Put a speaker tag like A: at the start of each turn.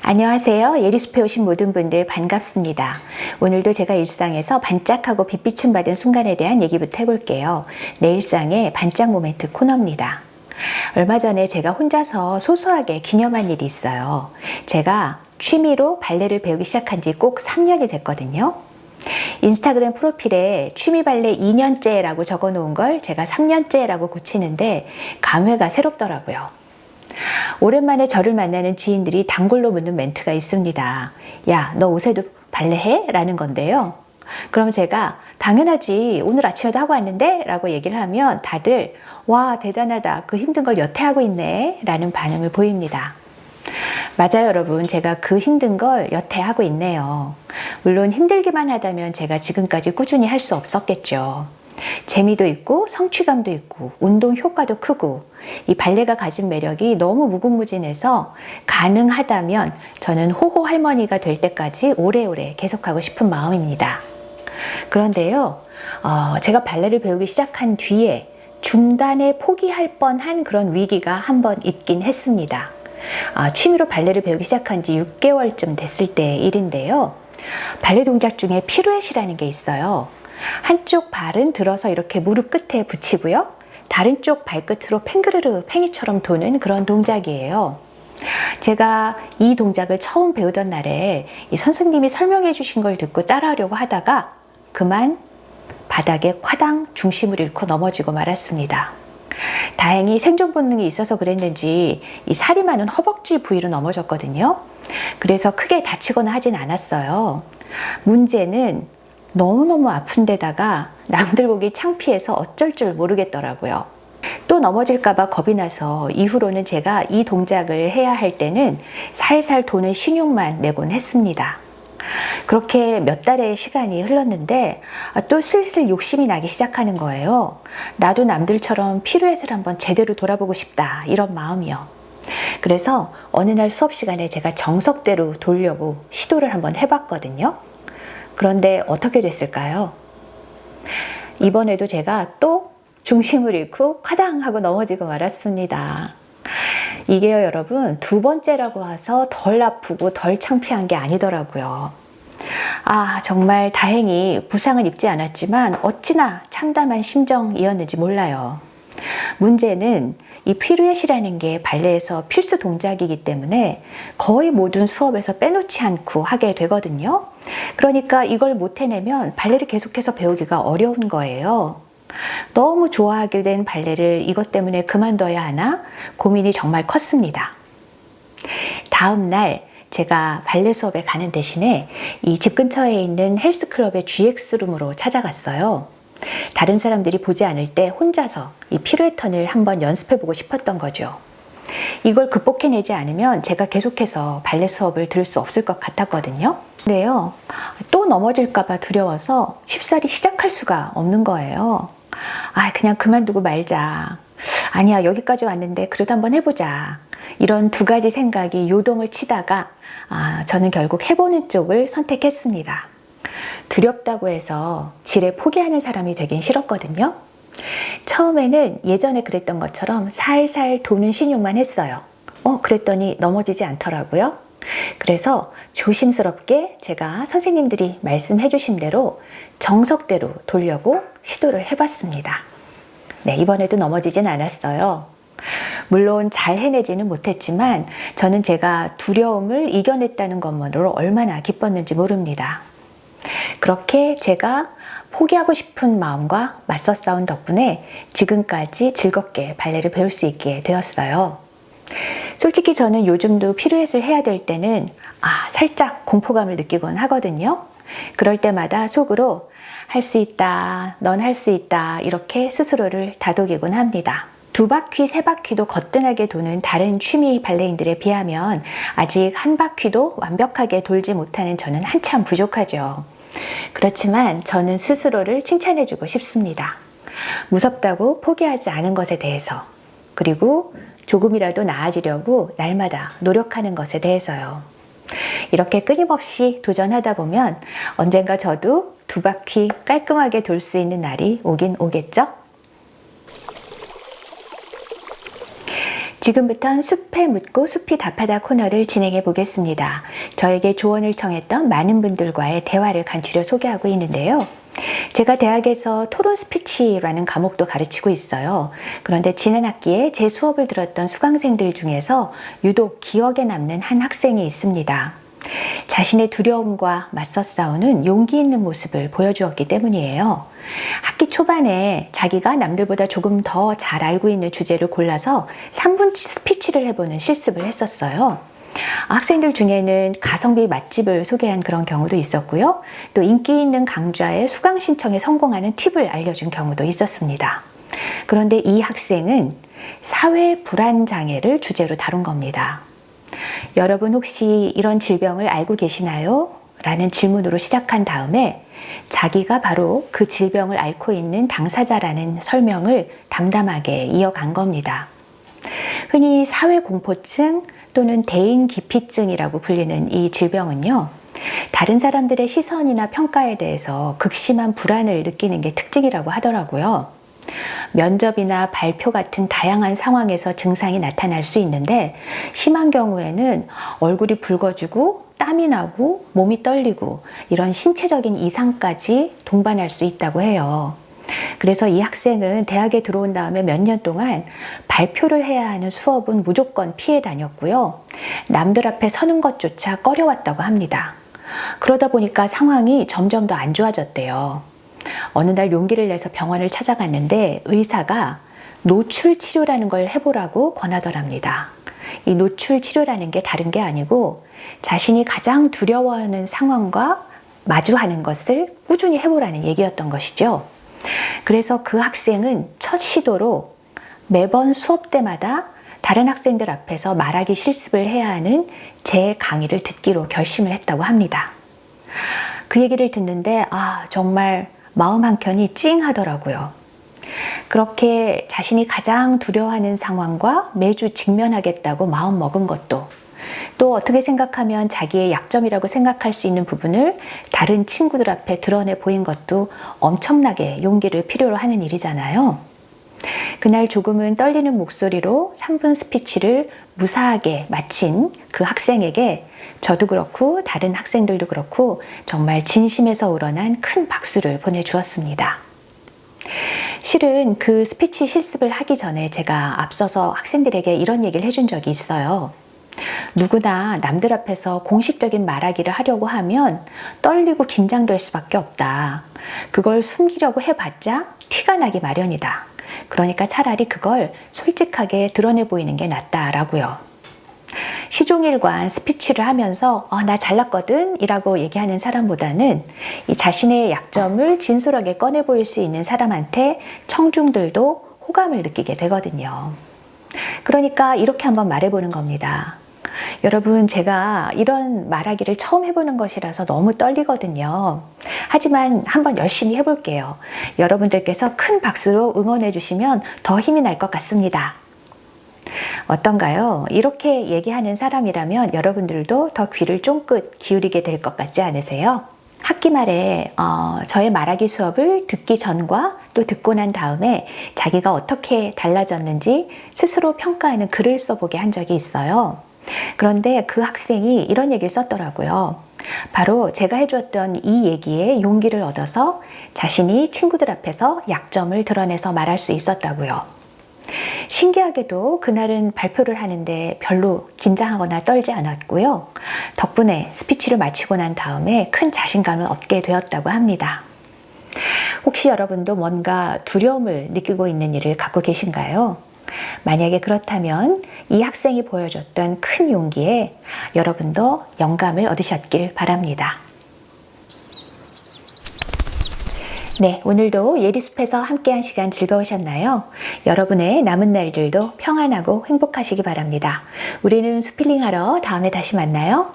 A: 안녕하세요. 예리숲에 오신 모든 분들 반갑습니다. 오늘도 제가 일상에서 반짝하고 빛비춤 받은 순간에 대한 얘기부터 해볼게요. 내 일상의 반짝 모멘트 코너입니다. 얼마 전에 제가 혼자서 소소하게 기념한 일이 있어요. 제가 취미로 발레를 배우기 시작한 지 꼭 3년이 됐거든요. 인스타그램 프로필에 취미 발레 2년째라고 적어 놓은 걸 제가 3년째라고 고치는데 감회가 새롭더라고요. 오랜만에 저를 만나는 지인들이 단골로 묻는 멘트가 있습니다. 야, 너 요새도 발레 해? 라는 건데요. 그럼 제가 당연하지, 오늘 아침에도 하고 왔는데? 라고 얘기를 하면 다들 와, 대단하다, 그 힘든 걸 여태 하고 있네? 라는 반응을 보입니다. 맞아요, 여러분. 제가 그 힘든 걸 여태 하고 있네요. 물론 힘들기만 하다면 제가 지금까지 꾸준히 할 수 없었겠죠. 재미도 있고 성취감도 있고 운동 효과도 크고 이 발레가 가진 매력이 너무 무궁무진해서 가능하다면 저는 호호 할머니가 될 때까지 오래오래 계속하고 싶은 마음입니다. 그런데요, 제가 발레를 배우기 시작한 뒤에 중단에 포기할 뻔한 그런 위기가 한 번 있긴 했습니다. 취미로 발레를 배우기 시작한 지 6개월쯤 됐을 때의 일인데요. 발레 동작 중에 피루엣이라는 게 있어요. 한쪽 발은 들어서 이렇게 무릎 끝에 붙이고요. 다른 쪽 발끝으로 팽그르르 팽이처럼 도는 그런 동작이에요. 제가 이 동작을 처음 배우던 날에 이 선생님이 설명해 주신 걸 듣고 따라하려고 하다가 그만 바닥에 콰당 중심을 잃고 넘어지고 말았습니다. 다행히 생존 본능이 있어서 그랬는지 이 살이 많은 허벅지 부위로 넘어졌거든요. 그래서 크게 다치거나 하진 않았어요. 문제는 너무너무 아픈 데다가 남들 보기 창피해서 어쩔 줄 모르겠더라고요. 또 넘어질까봐 겁이 나서 이후로는 제가 이 동작을 해야 할 때는 살살 도는 신용만 내곤 했습니다. 그렇게 몇 달의 시간이 흘렀는데 또 슬슬 욕심이 나기 시작하는 거예요. 나도 남들처럼 피루엣을 한번 제대로 돌아보고 싶다, 이런 마음이요. 그래서 어느 날 수업 시간에 제가 정석대로 돌려고 시도를 한번 해봤거든요. 그런데 어떻게 됐을까요? 이번에도 제가 또 중심을 잃고 콰당 하고 넘어지고 말았습니다. 이게요, 여러분, 두 번째라고 해서 덜 아프고 덜 창피한 게 아니더라고요. 정말 다행히 부상은 입지 않았지만 어찌나 참담한 심정이었는지 몰라요. 문제는 이 피루엣이라는 게 발레에서 필수 동작이기 때문에 거의 모든 수업에서 빼놓지 않고 하게 되거든요. 그러니까 이걸 못 해내면 발레를 계속해서 배우기가 어려운 거예요. 너무 좋아하게 된 발레를 이것 때문에 그만둬야 하나 고민이 정말 컸습니다. 다음 날 제가 발레 수업에 가는 대신에 이 집 근처에 있는 헬스클럽의 GX룸으로 찾아갔어요. 다른 사람들이 보지 않을 때 혼자서 이 피루엣 턴을 한번 연습해보고 싶었던 거죠. 이걸 극복해내지 않으면 제가 계속해서 발레 수업을 들을 수 없을 것 같았거든요. 근데요, 또 넘어질까봐 두려워서 쉽사리 시작할 수가 없는 거예요. 그냥 그만두고 말자. 아니야, 여기까지 왔는데 그래도 한번 해보자. 이런 두 가지 생각이 요동을 치다가 저는 결국 해보는 쪽을 선택했습니다. 두렵다고 해서 지레 포기하는 사람이 되긴 싫었거든요. 처음에는 예전에 그랬던 것처럼 살살 도는 신용만 했어요. 그랬더니 넘어지지 않더라고요. 그래서 조심스럽게 제가 선생님들이 말씀해 주신 대로 정석대로 돌려고 시도를 해봤습니다. 네, 이번에도 넘어지진 않았어요. 물론 잘 해내지는 못했지만 저는 제가 두려움을 이겨냈다는 것만으로 얼마나 기뻤는지 모릅니다. 그렇게 제가 포기하고 싶은 마음과 맞서 싸운 덕분에 지금까지 즐겁게 발레를 배울 수 있게 되었어요. 솔직히 저는 요즘도 피루엣을 해야 될 때는 살짝 공포감을 느끼곤 하거든요. 그럴 때마다 속으로 할 수 있다, 넌 할 수 있다, 이렇게 스스로를 다독이곤 합니다. 2바퀴, 3바퀴도 거뜬하게 도는 다른 취미 발레인들에 비하면 아직 한 바퀴도 완벽하게 돌지 못하는 저는 한참 부족하죠. 그렇지만 저는 스스로를 칭찬해주고 싶습니다. 무섭다고 포기하지 않은 것에 대해서, 그리고 조금이라도 나아지려고 날마다 노력하는 것에 대해서요. 이렇게 끊임없이 도전하다 보면 언젠가 저도 2바퀴 깔끔하게 돌 수 있는 날이 오긴 오겠죠? 지금부터는 숲에 묻고 숲이 답하다 코너를 진행해 보겠습니다. 저에게 조언을 청했던 많은 분들과의 대화를 간추려 소개하고 있는데요. 제가 대학에서 토론 스피치라는 과목도 가르치고 있어요. 그런데 지난 학기에 제 수업을 들었던 수강생들 중에서 유독 기억에 남는 한 학생이 있습니다. 자신의 두려움과 맞서 싸우는 용기 있는 모습을 보여주었기 때문이에요. 학기 초반에 자기가 남들보다 조금 더 잘 알고 있는 주제를 골라서 3분 스피치를 해보는 실습을 했었어요. 학생들 중에는 가성비 맛집을 소개한 그런 경우도 있었고요. 또 인기 있는 강좌의 수강 신청에 성공하는 팁을 알려준 경우도 있었습니다. 그런데 이 학생은 사회 불안 장애를 주제로 다룬 겁니다. 여러분 혹시 이런 질병을 알고 계시나요? 라는 질문으로 시작한 다음에 자기가 바로 그 질병을 앓고 있는 당사자라는 설명을 담담하게 이어간 겁니다. 흔히 사회공포증 또는 대인기피증이라고 불리는 이 질병은요, 다른 사람들의 시선이나 평가에 대해서 극심한 불안을 느끼는 게 특징이라고 하더라고요. 면접이나 발표 같은 다양한 상황에서 증상이 나타날 수 있는데 심한 경우에는 얼굴이 붉어지고 땀이 나고 몸이 떨리고 이런 신체적인 이상까지 동반할 수 있다고 해요. 그래서 이 학생은 대학에 들어온 다음에 몇 년 동안 발표를 해야 하는 수업은 무조건 피해 다녔고요. 남들 앞에 서는 것조차 꺼려왔다고 합니다. 그러다 보니까 상황이 점점 더 안 좋아졌대요. 어느 날 용기를 내서 병원을 찾아갔는데 의사가 노출 치료라는 걸 해보라고 권하더랍니다. 이 노출 치료라는 게 다른 게 아니고 자신이 가장 두려워하는 상황과 마주하는 것을 꾸준히 해보라는 얘기였던 것이죠. 그래서 그 학생은 첫 시도로 매번 수업 때마다 다른 학생들 앞에서 말하기 실습을 해야 하는 제 강의를 듣기로 결심을 했다고 합니다. 그 얘기를 듣는데 정말 마음 한켠이 찡하더라고요. 그렇게 자신이 가장 두려워하는 상황과 매주 직면하겠다고 마음먹은 것도, 또 어떻게 생각하면 자기의 약점이라고 생각할 수 있는 부분을 다른 친구들 앞에 드러내 보인 것도 엄청나게 용기를 필요로 하는 일이잖아요. 그날 조금은 떨리는 목소리로 3분 스피치를 무사하게 마친 그 학생에게 저도 그렇고 다른 학생들도 그렇고 정말 진심에서 우러난 큰 박수를 보내주었습니다. 실은 그 스피치 실습을 하기 전에 제가 앞서서 학생들에게 이런 얘기를 해준 적이 있어요. 누구나 남들 앞에서 공식적인 말하기를 하려고 하면 떨리고 긴장될 수밖에 없다. 그걸 숨기려고 해봤자 티가 나기 마련이다. 그러니까 차라리 그걸 솔직하게 드러내 보이는 게 낫다라고요. 시종일관 스피치를 하면서 나 잘났거든 이라고 얘기하는 사람보다는 이 자신의 약점을 진솔하게 꺼내 보일 수 있는 사람한테 청중들도 호감을 느끼게 되거든요. 그러니까 이렇게 한번 말해보는 겁니다. 여러분, 제가 이런 말하기를 처음 해보는 것이라서 너무 떨리거든요. 하지만 한번 열심히 해볼게요. 여러분들께서 큰 박수로 응원해 주시면 더 힘이 날 것 같습니다. 어떤가요? 이렇게 얘기하는 사람이라면 여러분들도 더 귀를 쫑긋 기울이게 될 것 같지 않으세요? 학기 말에 저의 말하기 수업을 듣기 전과 또 듣고 난 다음에 자기가 어떻게 달라졌는지 스스로 평가하는 글을 써보게 한 적이 있어요. 그런데 그 학생이 이런 얘기를 썼더라고요. 바로 제가 해주었던 이 얘기에 용기를 얻어서 자신이 친구들 앞에서 약점을 드러내서 말할 수 있었다고요. 신기하게도 그날은 발표를 하는데 별로 긴장하거나 떨지 않았고요. 덕분에 스피치를 마치고 난 다음에 큰 자신감을 얻게 되었다고 합니다. 혹시 여러분도 뭔가 두려움을 느끼고 있는 일을 갖고 계신가요? 만약에 그렇다면 이 학생이 보여줬던 큰 용기에 여러분도 영감을 얻으셨길 바랍니다. 네, 오늘도 예리숲에서 함께한 시간 즐거우셨나요? 여러분의 남은 날들도 평안하고 행복하시기 바랍니다. 우리는 숲힐링하러 다음에 다시 만나요.